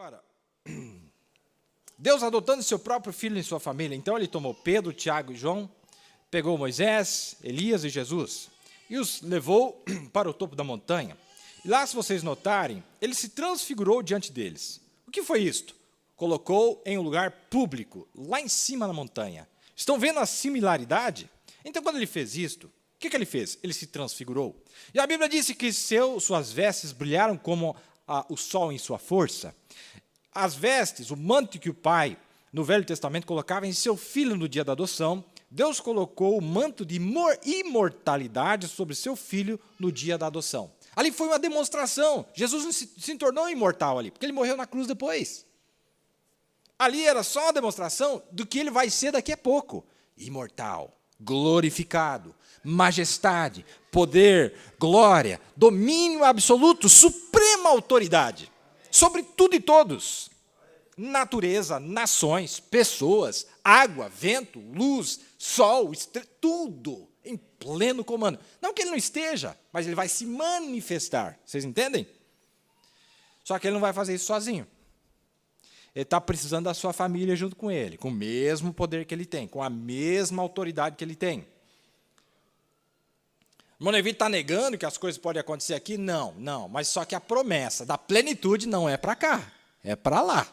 Agora, Deus adotando seu próprio filho em sua família, então ele tomou Pedro, Tiago e João, pegou Moisés, Elias e Jesus e os levou para o topo da montanha. E lá, se vocês notarem, ele se transfigurou diante deles. O que foi isto? Colocou em um lugar público, lá em cima na montanha. Estão vendo a similaridade? Então, quando ele fez isto, o que ele fez? Ele se transfigurou. E a Bíblia disse que suas vestes brilharam como o sol em sua força. As vestes, o manto que o pai, no Velho Testamento, colocava em seu filho no dia da adoção, Deus colocou o manto de imortalidade sobre seu filho no dia da adoção. Ali foi uma demonstração. Jesus não se tornou imortal ali, porque ele morreu na cruz depois. Ali era só uma demonstração do que ele vai ser daqui a pouco. Imortal, glorificado, majestade, poder, glória, domínio absoluto, suprema autoridade. Sobre tudo e todos. Natureza, nações, pessoas, água, vento, luz, sol, tudo em pleno comando. Não que ele não esteja, mas ele vai se manifestar. Vocês entendem? Só que ele não vai fazer isso sozinho. Ele está precisando da sua família junto com ele, com o mesmo poder que ele tem, com a mesma autoridade que ele tem. O irmão Levi está negando que as coisas podem acontecer aqui? Não, mas só que a promessa da plenitude não é para cá, é para lá.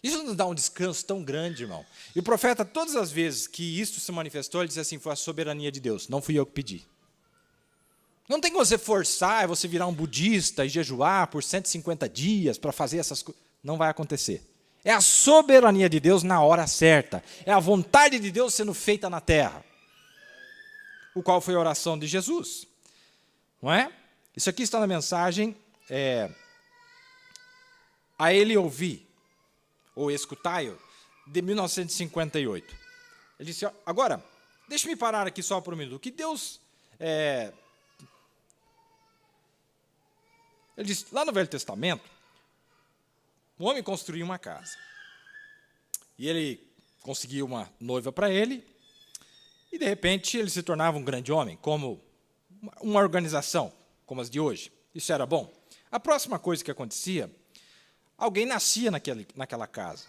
Isso nos dá um descanso tão grande, irmão. E o profeta, todas as vezes que isso se manifestou, ele disse assim, foi a soberania de Deus, não fui eu que pedi. Não tem que você forçar, você virar um budista e jejuar por 150 dias para fazer essas coisas. Não vai acontecer. É a soberania de Deus na hora certa. É a vontade de Deus sendo feita na terra. O qual foi a oração de Jesus. Não é? Isso aqui está na mensagem, a ele ouvir, ou escutai-o, de 1958. Ele disse, agora, deixe-me parar aqui só por um minuto. O que Deus... Ele diz, lá no Velho Testamento, um homem construiu uma casa. E ele conseguiu uma noiva para ele, e, de repente, ele se tornava um grande homem, como uma organização, como as de hoje. Isso era bom. A próxima coisa que acontecia, alguém nascia naquela casa.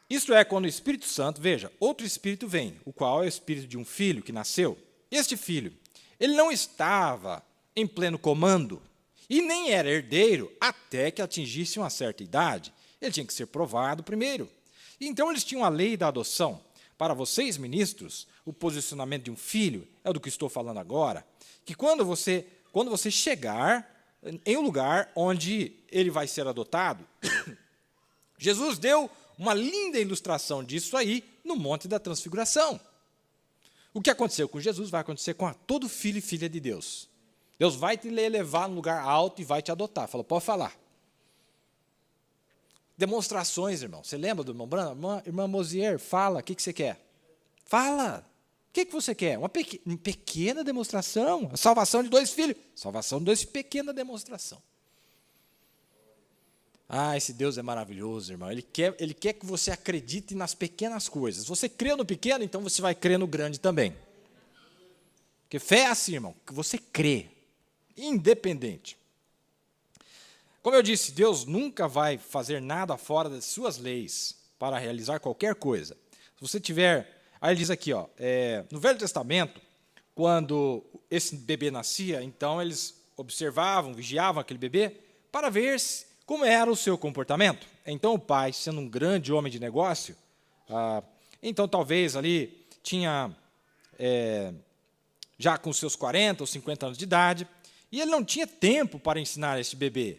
Isto é, quando o Espírito Santo, veja, outro Espírito vem, o qual é o Espírito de um filho que nasceu. Este filho, ele não estava em pleno comando, e nem era herdeiro até que atingisse uma certa idade. Ele tinha que ser provado primeiro. Então, eles tinham a lei da adoção. Para vocês, ministros, o posicionamento de um filho, é do que estou falando agora, que quando você chegar em um lugar onde ele vai ser adotado, Jesus deu uma linda ilustração disso aí no Monte da Transfiguração. O que aconteceu com Jesus vai acontecer com todo filho e filha de Deus. Deus vai te levar num lugar alto e vai te adotar. Fala, pode falar. Demonstrações, irmão. Você lembra do irmão Branham? Irmã Mosier, fala, o que você quer? Fala. O que você quer? Uma pequena demonstração. A salvação de 2 filhos. Salvação de 2 filhos, pequena demonstração. Ah, esse Deus é maravilhoso, irmão. Ele quer que você acredite nas pequenas coisas. Você crê no pequeno, então você vai crer no grande também. Porque fé é assim, irmão, que você crê. Independente. Como eu disse, Deus nunca vai fazer nada fora das suas leis para realizar qualquer coisa. Se você tiver... Aí ele diz aqui, no Velho Testamento, quando esse bebê nascia, então eles observavam, vigiavam aquele bebê para ver como era o seu comportamento. Então o pai, sendo um grande homem de negócio, então talvez ali tinha, já com seus 40 ou 50 anos de idade, e ele não tinha tempo para ensinar esse bebê.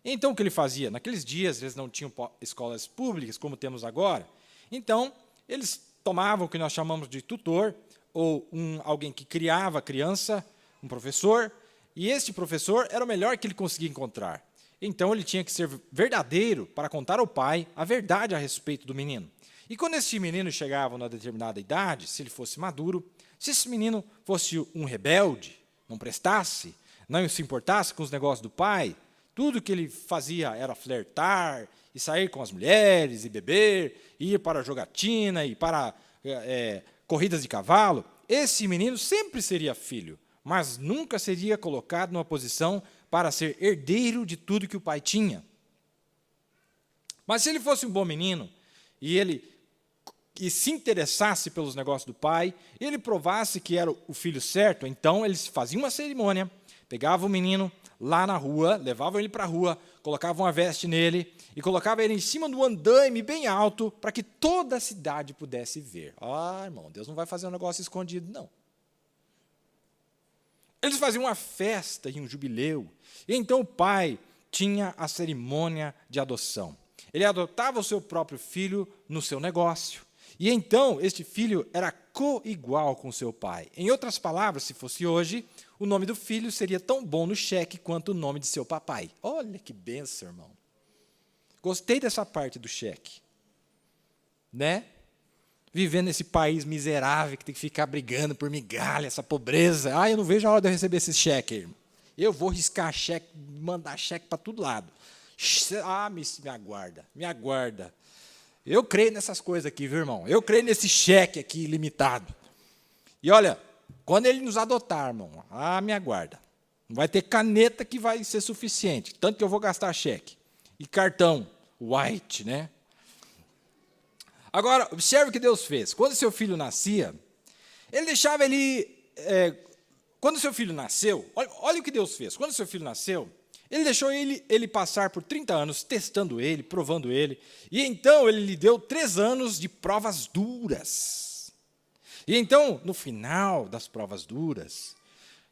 Então, o que ele fazia? Naqueles dias, eles não tinham escolas públicas, como temos agora. Então, eles tomavam o que nós chamamos de tutor, ou alguém que criava a criança, um professor, e este professor era o melhor que ele conseguia encontrar. Então, ele tinha que ser verdadeiro para contar ao pai a verdade a respeito do menino. E quando esse menino chegava a uma determinada idade, se ele fosse maduro, se esse menino fosse um rebelde, não prestasse, não se importasse com os negócios do pai, tudo que ele fazia era flertar, e sair com as mulheres, e beber, e ir para a jogatina, e para corridas de cavalo, esse menino sempre seria filho, mas nunca seria colocado numa posição para ser herdeiro de tudo que o pai tinha. Mas se ele fosse um bom menino, e se interessasse pelos negócios do pai, e ele provasse que era o filho certo, então eles faziam uma cerimônia, pegavam o menino lá na rua, levavam ele para a rua, colocavam uma veste nele e colocavam ele em cima do andaime bem alto para que toda a cidade pudesse ver. Ah, irmão, Deus não vai fazer um negócio escondido, não. Eles faziam uma festa e um jubileu, e então o pai tinha a cerimônia de adoção. Ele adotava o seu próprio filho no seu negócio. E então, este filho era coigual com seu pai. Em outras palavras, se fosse hoje, o nome do filho seria tão bom no cheque quanto o nome de seu papai. Olha que benção, irmão. Gostei dessa parte do cheque. Né? Vivendo nesse país miserável que tem que ficar brigando por migalha, essa pobreza. Eu não vejo a hora de eu receber esse cheque, irmão. Eu vou riscar cheque, mandar cheque para todo lado. Me aguarda, me aguarda. Eu creio nessas coisas aqui, viu, irmão? Eu creio nesse cheque aqui ilimitado. E olha, quando ele nos adotar, irmão, me aguarda. Não vai ter caneta que vai ser suficiente, tanto que eu vou gastar cheque. E cartão, white, né? Agora, observe o que Deus fez. Quando seu filho nascia, ele deixava ele... quando seu filho nasceu, olha o que Deus fez. Quando seu filho nasceu, ele deixou ele passar por 30 anos testando ele, provando ele. E então ele lhe deu 3 anos de provas duras. E então, no final das provas duras,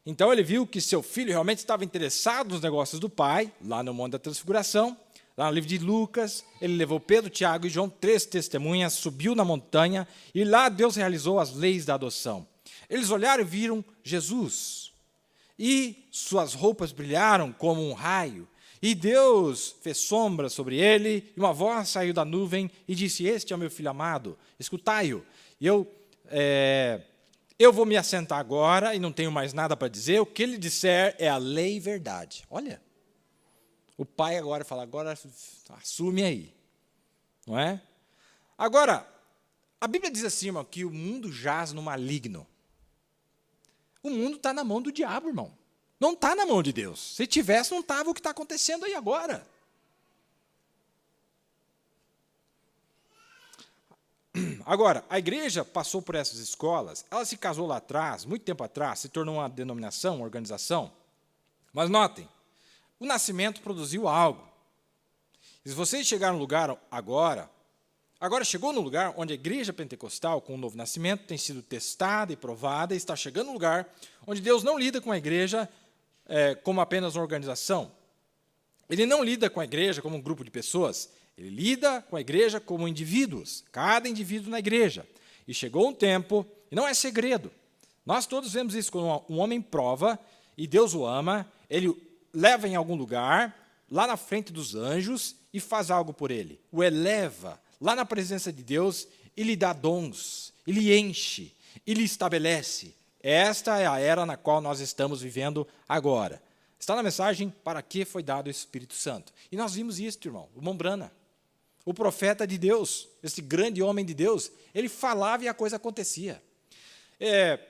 então ele viu que seu filho realmente estava interessado nos negócios do pai, lá no Monte da Transfiguração, lá no livro de Lucas. Ele levou Pedro, Tiago e João, 3 testemunhas, subiu na montanha, e lá Deus realizou as leis da adoção. Eles olharam e viram Jesus. E suas roupas brilharam como um raio. E Deus fez sombra sobre ele, e uma voz saiu da nuvem e disse: este é o meu filho amado, escutai-o. E eu vou me assentar agora e não tenho mais nada para dizer. O que ele disser é a lei e verdade. Olha, o pai agora fala, agora assume aí. Não é? Agora, a Bíblia diz assim, irmão, que o mundo jaz no maligno. O mundo está na mão do diabo, irmão. Não está na mão de Deus. Se tivesse, não estava o que está acontecendo aí agora. Agora, a igreja passou por essas escolas, ela se casou lá atrás, muito tempo atrás, se tornou uma denominação, uma organização. Mas notem, o nascimento produziu algo. E se vocês chegaram no lugar agora chegou no lugar onde a igreja pentecostal, com o novo nascimento, tem sido testada e provada, e está chegando no lugar onde Deus não lida com a igreja como apenas uma organização. Ele não lida com a igreja como um grupo de pessoas, ele lida com a igreja como indivíduos, cada indivíduo na igreja. E chegou um tempo, e não é segredo, nós todos vemos isso, quando um homem prova, e Deus o ama, ele leva em algum lugar, lá na frente dos anjos, e faz algo por ele, o eleva, lá na presença de Deus, e lhe dá dons, e lhe enche, e lhe estabelece. Esta é a era na qual nós estamos vivendo agora. Está na mensagem, para que foi dado o Espírito Santo. E nós vimos isso, irmão, o Mombrana, o profeta de Deus, esse grande homem de Deus, ele falava e a coisa acontecia.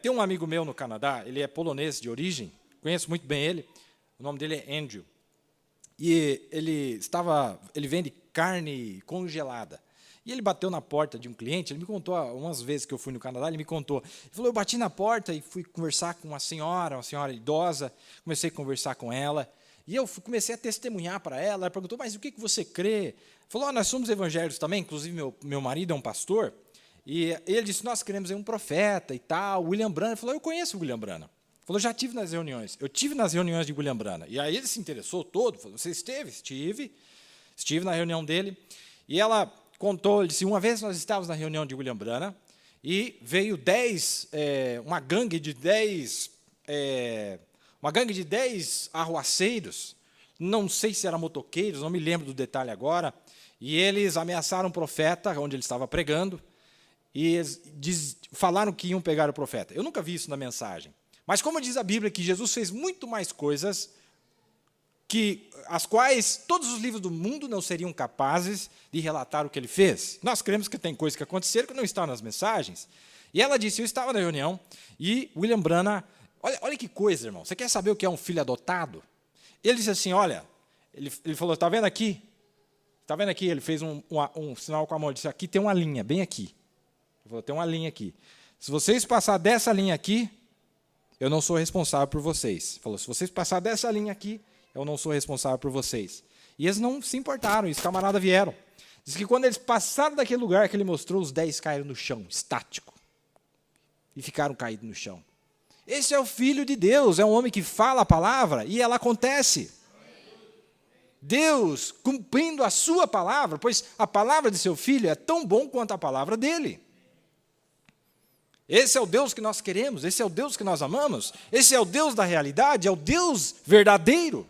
Tem um amigo meu no Canadá, ele é polonês de origem, conheço muito bem ele, o nome dele é Andrew. E ele vende carne congelada. E ele bateu na porta de um cliente, ele me contou, umas vezes que eu fui no Canadá, ele me contou. Ele falou, eu bati na porta e fui conversar com uma senhora idosa, comecei a conversar com ela, e eu comecei a testemunhar para ela. Ela perguntou, mas o que você crê? Ele falou, nós somos evangélicos também, inclusive meu marido é um pastor, e ele disse, nós queremos um profeta e tal. O William Branham falou, eu conheço o William Branham. Ele falou, já estive nas reuniões. Eu estive nas reuniões de William Branham. E aí ele se interessou todo, falou, você esteve? Estive na reunião dele, e ela contou, ele disse, uma vez nós estávamos na reunião de William Branham e veio uma gangue de 10 arruaceiros, não sei se eram motoqueiros, não me lembro do detalhe agora, e eles ameaçaram o profeta, onde ele estava pregando, e falaram que iam pegar o profeta. Eu nunca vi isso na mensagem. Mas como diz a Bíblia que Jesus fez muito mais coisas as quais todos os livros do mundo não seriam capazes de relatar o que ele fez. Nós cremos que tem coisas que aconteceram que não estão nas mensagens. E ela disse, eu estava na reunião, e William Branham, olha que coisa, irmão, você quer saber o que é um filho adotado? Ele disse assim, olha, ele falou, está vendo aqui? Está vendo aqui? Ele fez um sinal com a mão. Ele disse, aqui tem uma linha, bem aqui. Vou ter uma linha aqui. Se vocês passar dessa linha aqui, eu não sou responsável por vocês. Falou, se vocês passar dessa linha aqui, eu não sou responsável por vocês. E eles não se importaram, e os camaradas vieram. Diz que quando eles passaram daquele lugar que ele mostrou, os 10 caíram no chão, estático. E ficaram caídos no chão. Esse é o Filho de Deus, é um homem que fala a palavra e ela acontece. Deus cumprindo a sua palavra, pois a palavra de seu Filho é tão bom quanto a palavra dele. Esse é o Deus que nós queremos, esse é o Deus que nós amamos, esse é o Deus da realidade, é o Deus verdadeiro.